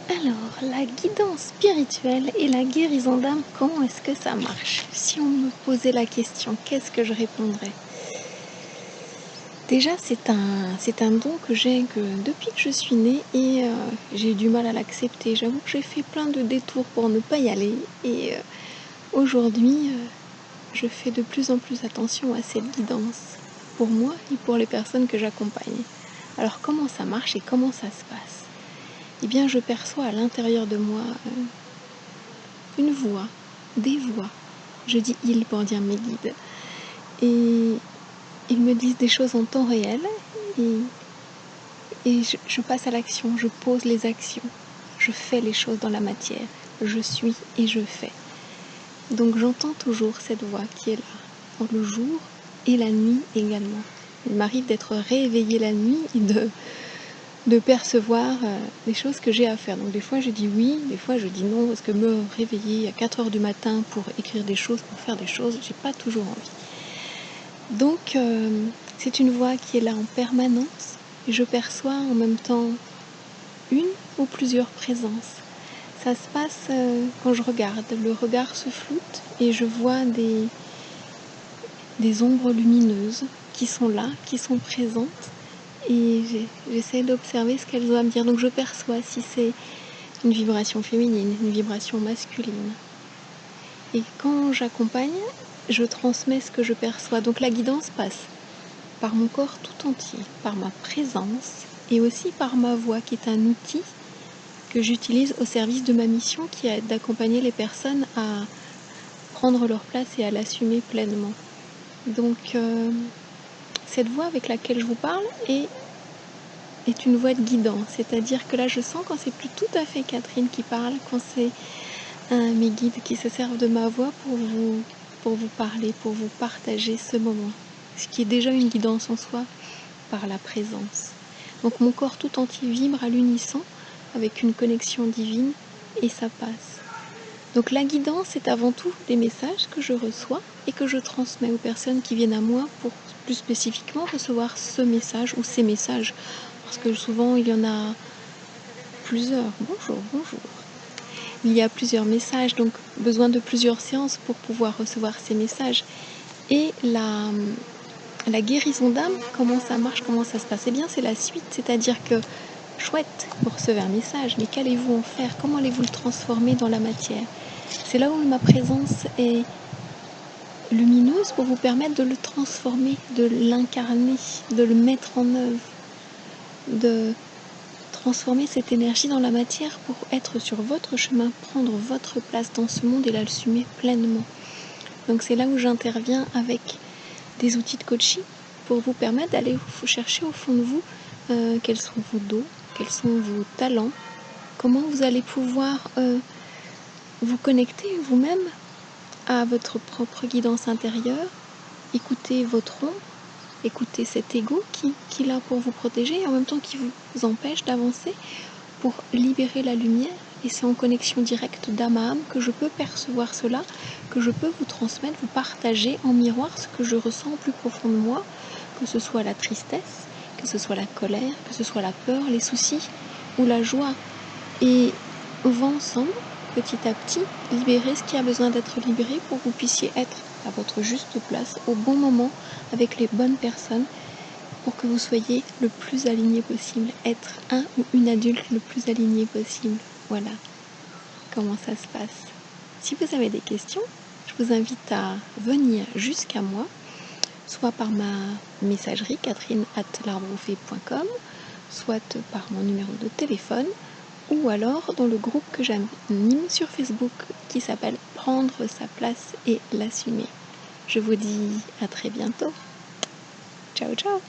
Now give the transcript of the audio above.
Alors, la guidance spirituelle et la guérison d'âme, comment est-ce que ça marche? Si on me posait la question, qu'est-ce que je répondrais? Déjà, c'est un don que j'ai depuis que je suis née et j'ai eu du mal à l'accepter. J'avoue que j'ai fait plein de détours pour ne pas y aller et aujourd'hui, je fais de plus en plus attention à cette guidance pour moi et pour les personnes que j'accompagne. Alors, comment ça marche et comment ça se passe? Eh bien, je perçois à l'intérieur de moi une voix, des voix. Je dis ils pour dire mes guides. Et ils me disent des choses en temps réel et je passe à l'action, je pose les actions, je fais les choses dans la matière, je suis et je fais. Donc j'entends toujours cette voix qui est là, dans le jour et la nuit également. Il m'arrive d'être réveillée la nuit et de percevoir les choses que j'ai à faire. Donc des fois je dis oui, des fois je dis non, parce que me réveiller à 4 heures du matin pour écrire des choses, pour faire des choses, j'ai pas toujours envie. Donc c'est une voix qui est là en permanence et je perçois en même temps une ou plusieurs présences. Ça se passe quand je regarde, le regard se floute et je vois des ombres lumineuses qui sont là, qui sont présentes et j'essaie d'observer ce qu'elles ont à me dire. Donc je perçois si c'est une vibration féminine, une vibration masculine. Et quand j'accompagne, je transmets ce que je perçois. Donc la guidance passe par mon corps tout entier, par ma présence et aussi par ma voix qui est un outil que j'utilise au service de ma mission qui est d'accompagner les personnes à prendre leur place et à l'assumer pleinement. Donc cette voix avec laquelle je vous parle est une voix de guidance, c'est-à-dire que là je sens quand c'est plus tout à fait Catherine qui parle, quand c'est mes guides qui se servent de ma voix pour vous parler, pour vous partager ce moment, ce qui est déjà une guidance en soi par la présence. Donc mon corps tout entier vibre à l'unisson avec une connexion divine et ça passe. Donc la guidance est avant tout des messages que je reçois et que je transmets aux personnes qui viennent à moi pour plus spécifiquement recevoir ce message ou ces messages. Parce que souvent il y en a plusieurs. Bonjour. Il y a plusieurs messages, donc besoin de plusieurs séances pour pouvoir recevoir ces messages. Et la guérison d'âme, comment ça marche, comment ça se passe? Eh bien c'est la suite, c'est-à-dire que chouette, vous recevez un message, mais qu'allez-vous en faire? Comment allez-vous le transformer dans la matière? C'est là où ma présence est lumineuse pour vous permettre de le transformer, de l'incarner, de le mettre en œuvre, de transformer cette énergie dans la matière pour être sur votre chemin, prendre votre place dans ce monde et l'assumer pleinement. Donc c'est là où j'interviens avec des outils de coaching pour vous permettre d'aller vous chercher au fond de vous quels sont vos dons, quels sont vos talents, comment vous allez pouvoir vous connecter vous-même à votre propre guidance intérieure, écouter votre ombre, écouter cet ego qui est là pour vous protéger et en même temps qui vous empêche d'avancer pour libérer la lumière. Et c'est en connexion directe d'âme à âme que je peux percevoir cela, que je peux vous transmettre, vous partager en miroir ce que je ressens au plus profond de moi, que ce soit la tristesse, que ce soit la colère, que ce soit la peur, les soucis ou la joie. Et on va ensemble, petit à petit, libérer ce qui a besoin d'être libéré pour que vous puissiez être à votre juste place, au bon moment, avec les bonnes personnes, pour que vous soyez le plus aligné possible, être un ou une adulte le plus aligné possible. Voilà comment ça se passe. Si vous avez des questions, je vous invite à venir jusqu'à moi, soit par ma messagerie catherine@l'arbreauffait.com, soit par mon numéro de téléphone, ou alors dans le groupe que j'anime sur Facebook qui s'appelle Prendre sa place et l'assumer. Je vous dis à très bientôt. Ciao ciao.